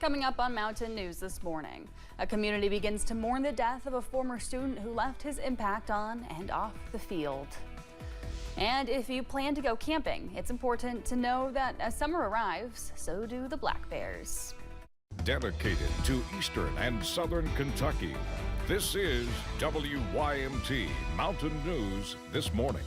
Coming up on Mountain News this morning, a community begins to mourn the death of a former student who left his impact on and off the field. And if you plan to go camping, it's important to know that as summer arrives, so do the black bears. Dedicated to Eastern and Southern Kentucky, this is WYMT Mountain News This Morning.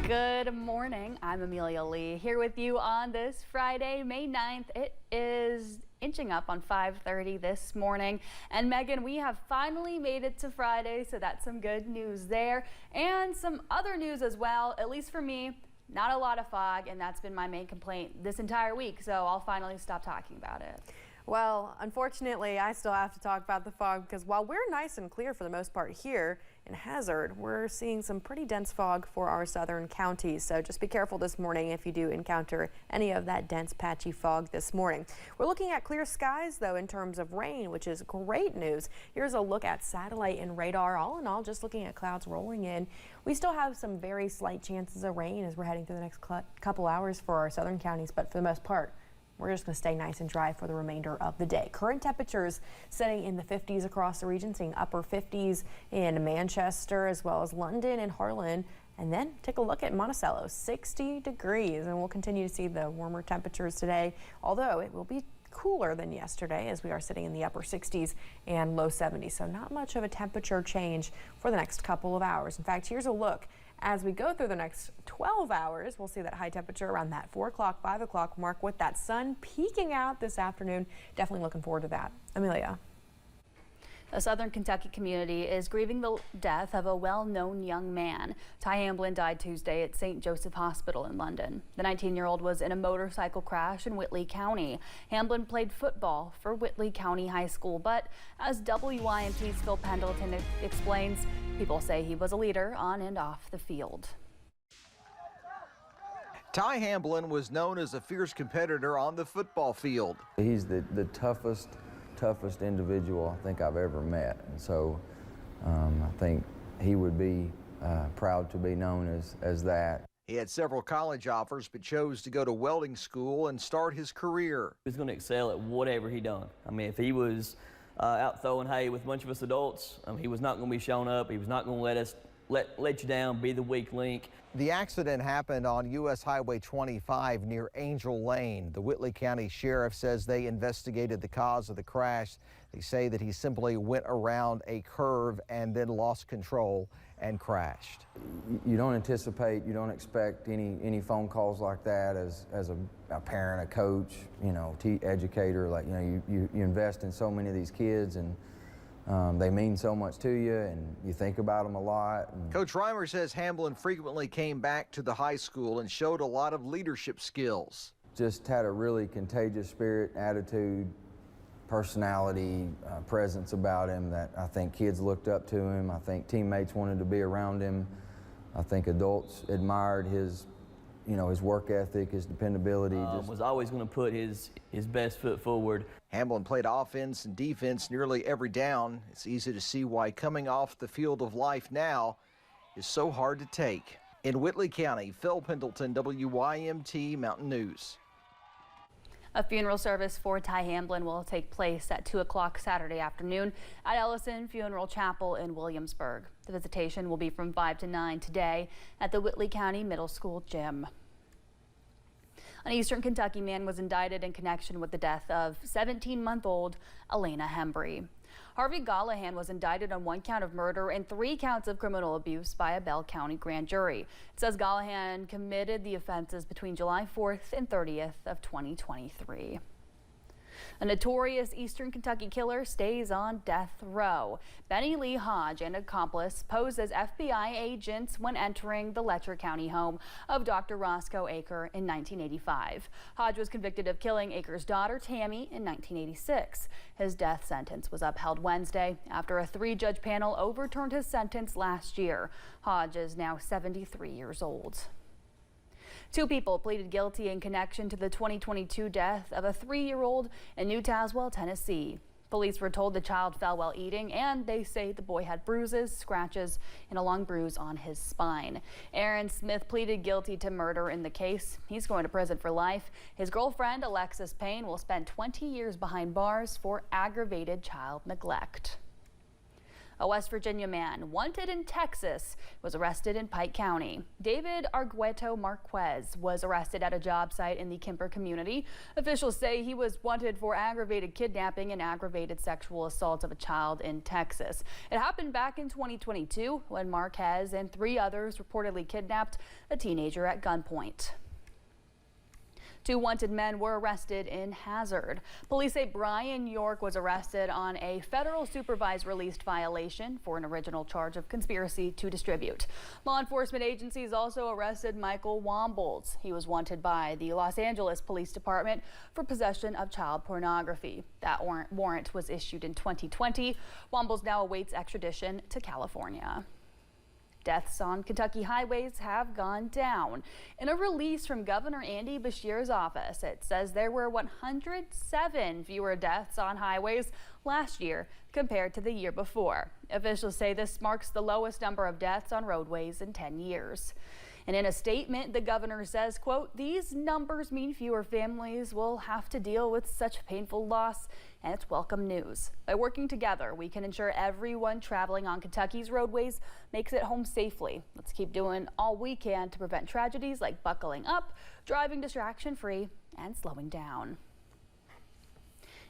Good morning. I'm Amelia Lee here with you on this Friday, May 9th. It is inching up on 5:30 this morning. And Megan, we have finally made it to Friday, so that's some good news there. And some other news as well, at least for me. Not a lot of fog, and that's been my main complaint this entire week, so I'll finally stop talking about it. Well, unfortunately, I still have to talk about the fog because while we're nice and clear for the most part here in Hazard, we're seeing some pretty dense fog for our southern counties. So just be careful this morning if you do encounter any of that dense patchy fog this morning. We're looking at clear skies, though, in terms of rain, which is great news. Here's a look at satellite and radar. All in all, just looking at clouds rolling in. We still have some very slight chances of rain as we're heading through the next couple hours for our southern counties, but for the most part, we're just going to stay nice and dry for the remainder of the day. Current temperatures setting in the 50s across the region, seeing upper 50s in Manchester as well as London and Harlan. And then take a look at Monticello, 60 degrees. And we'll continue to see the warmer temperatures today, although it will be cooler than yesterday as we are sitting in the upper 60s and low 70s. So not much of a temperature change for the next couple of hours. In fact, here's a look. As we go through the next 12 hours, we'll see that high temperature around that 4 o'clock, 5 o'clock mark with that sun peeking out this afternoon. Definitely looking forward to that. Amelia. A southern Kentucky community is grieving the death of a well-known young man. Ty Hamlin died Tuesday at St. Joseph Hospital in London. The 19-year-old was in a motorcycle crash in Whitley County. Hamlin played football for Whitley County High School, but as WYMT's Phil Pendleton explains, people say he was a leader on and off the field. Ty Hamlin was known as a fierce competitor on the football field. He's the toughest individual I think I've ever met, and so I think he would be proud to be known as that. He had several college offers but chose to go to welding school and start his career. He was going to excel at whatever he done. I mean, if he was out throwing hay with a bunch of us adults, he was not going to be showing up. He was not going to let you down, be the weak link. The accident happened on U.S. Highway 25 near Angel Lane. The Whitley County Sheriff says they investigated the cause of the crash. They say that he simply went around a curve and then lost control and crashed. You don't anticipate, you don't expect any phone calls like that as a parent, a coach, you know, educator. Like, you know, you invest in so many of these kids, and they mean so much to you, and you think about them a lot. Coach Reimer says Hamlin frequently came back to the high school and showed a lot of leadership skills. Just had a really contagious spirit, attitude, personality, presence about him that I think kids looked up to him. I think teammates wanted to be around him. I think adults admired his work ethic, his dependability. Was always going to put his best foot forward. Hamlin played offense and defense nearly every down. It's easy to see why coming off the field of life now is so hard to take. In Whitley County, Phil Pendleton, WYMT Mountain News. A funeral service for Ty Hamlin will take place at 2 o'clock Saturday afternoon at Ellison Funeral Chapel in Williamsburg. The visitation will be from 5 to 9 today at the Whitley County Middle School gym. An Eastern Kentucky man was indicted in connection with the death of 17-month-old Elena Hembry. Harvey Gallahan was indicted on 1 count of murder and 3 counts of criminal abuse by a Bell County grand jury. It says Gallahan committed the offenses between July 4th and 30th of 2023. A notorious Eastern Kentucky killer stays on death row. Benny Lee Hodge and accomplice posed as FBI agents when entering the Letcher County home of Dr. Roscoe Aker in 1985. Hodge was convicted of killing Aker's daughter Tammy in 1986. His death sentence was upheld Wednesday after a 3-judge panel overturned his sentence last year. Hodge is now 73 years old. 2 people pleaded guilty in connection to the 2022 death of a 3-year-old in New Tazewell, Tennessee. Police were told the child fell while eating, and they say the boy had bruises, scratches, and a long bruise on his spine. Aaron Smith pleaded guilty to murder in the case. He's going to prison for life. His girlfriend, Alexis Payne, will spend 20 years behind bars for aggravated child neglect. A West Virginia man wanted in Texas was arrested in Pike County. David Argueto Marquez was arrested at a job site in the Kemper community. Officials say he was wanted for aggravated kidnapping and aggravated sexual assault of a child in Texas. It happened back in 2022 when Marquez and 3 others reportedly kidnapped a teenager at gunpoint. 2 wanted men were arrested in Hazard. Police say Brian York was arrested on a federal supervised released violation for an original charge of conspiracy to distribute. Law enforcement agencies also arrested Michael Wombles. He was wanted by the Los Angeles Police Department for possession of child pornography. That warrant was issued in 2020. Wombles now awaits extradition to California. Deaths on Kentucky highways have gone down. In a release from Governor Andy Beshear's office, it says there were 107 fewer deaths on highways last year compared to the year before. Officials say this marks the lowest number of deaths on roadways in 10 years. And in a statement, the governor says, quote, "These numbers mean fewer families will have to deal with such painful loss, and it's welcome news. By working together, we can ensure everyone traveling on Kentucky's roadways makes it home safely. Let's keep doing all we can to prevent tragedies like buckling up, driving distraction-free, and slowing down."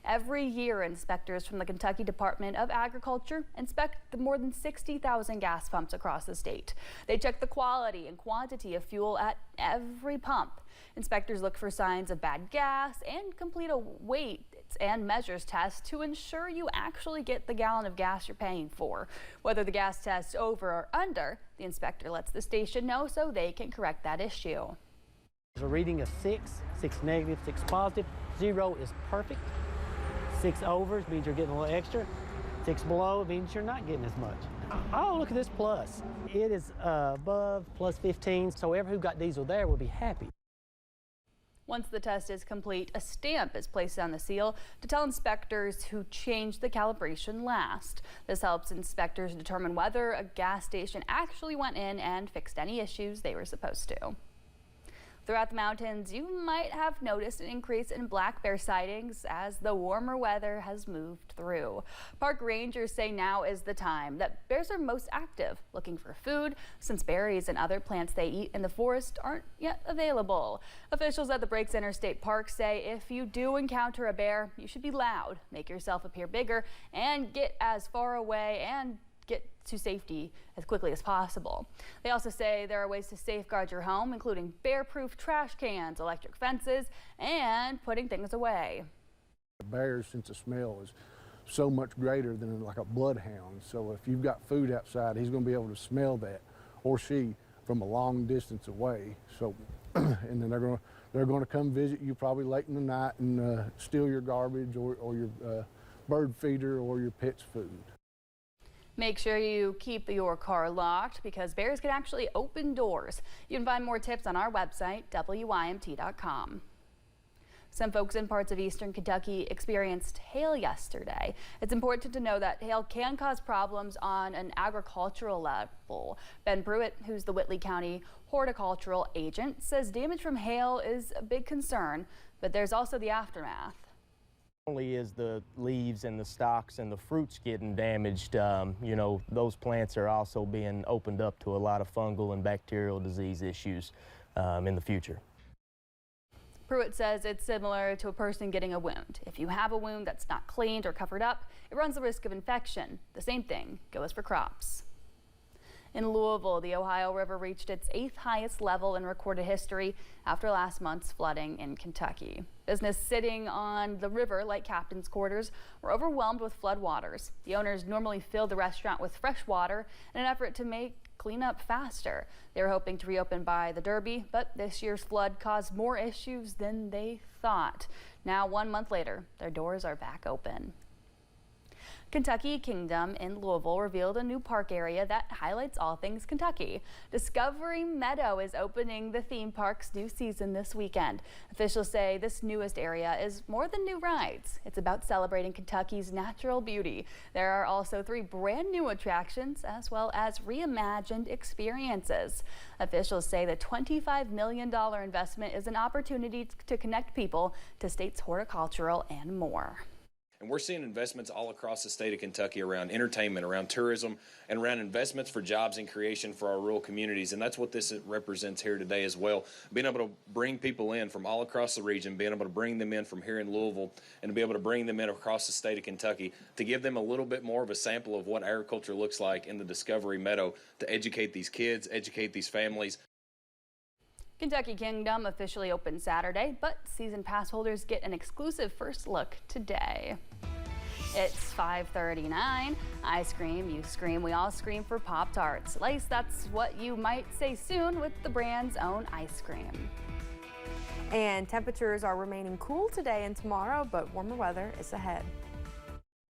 Every year, inspectors from the Kentucky Department of Agriculture inspect the more than 60,000 gas pumps across the state. They check the quality and quantity of fuel at every pump. Inspectors look for signs of bad gas and complete a weights and measures test to ensure you actually get the gallon of gas you're paying for. Whether the gas test's over or under, the inspector lets the station know so they can correct that issue. A reading of 6 negative, 6 positive, 0 is perfect. 6 overs means you're getting a little extra. 6 below means you're not getting as much. Oh, look at this plus. It is above plus 15, so everyone who got diesel there will be happy. Once the test is complete, a stamp is placed on the seal to tell inspectors who changed the calibration last. This helps inspectors determine whether a gas station actually went in and fixed any issues they were supposed to. Throughout the mountains, you might have noticed an increase in black bear sightings as the warmer weather has moved through. Park rangers say now is the time that bears are most active, looking for food since berries and other plants they eat in the forest aren't yet available. Officials at the Breaks Interstate Park say if you do encounter a bear, you should be loud, make yourself appear bigger, and get as far away and get to safety as quickly as possible. They also say there are ways to safeguard your home, including bear-proof trash cans, electric fences, and putting things away. A bear's sense of smell is so much greater than like a bloodhound. So if you've got food outside, he's going to be able to smell that, or she, from a long distance away. So, and then they're going to come visit you probably late in the night and steal your garbage or your bird feeder or your pet's food. Make sure you keep your car locked because bears can actually open doors. You can find more tips on our website, WYMT.com. Some folks in parts of eastern Kentucky experienced hail yesterday. It's important to know that hail can cause problems on an agricultural level. Ben Pruitt, who's the Whitley County horticultural agent, says damage from hail is a big concern, but there's also the aftermath. Only is the leaves and the stalks and the fruits getting damaged, you know, those plants are also being opened up to a lot of fungal and bacterial disease issues in the future. Pruitt says it's similar to a person getting a wound. If you have a wound that's not cleaned or covered up, it runs the risk of infection. The same thing goes for crops. In Louisville, the Ohio River reached its 8th highest level in recorded history after last month's flooding in Kentucky. Business sitting on the river, like Captain's Quarters, were overwhelmed with floodwaters. The owners normally fill the restaurant with fresh water in an effort to make cleanup faster. They were hoping to reopen by the Derby, but this year's flood caused more issues than they thought. Now, 1 month later, their doors are back open. Kentucky Kingdom in Louisville revealed a new park area that highlights all things Kentucky. Discovery Meadow is opening the theme park's new season this weekend. Officials say this newest area is more than new rides. It's about celebrating Kentucky's natural beauty. There are also 3 brand new attractions as well as reimagined experiences. Officials say the $25 million investment is an opportunity to connect people to state's horticultural and more. And we're seeing investments all across the state of Kentucky around entertainment, around tourism, and around investments for jobs and creation for our rural communities. And that's what this represents here today as well. Being able to bring people in from all across the region, being able to bring them in from here in Louisville, and to be able to bring them in across the state of Kentucky to give them a little bit more of a sample of what agriculture looks like in the Discovery Meadow, to educate these kids, educate these families. Kentucky Kingdom officially opened Saturday, but season pass holders get an exclusive first look today. It's 5:39. I scream, you scream, we all scream for Pop-Tarts. At least that's what you might say soon with the brand's own ice cream. And temperatures are remaining cool today and tomorrow, but warmer weather is ahead.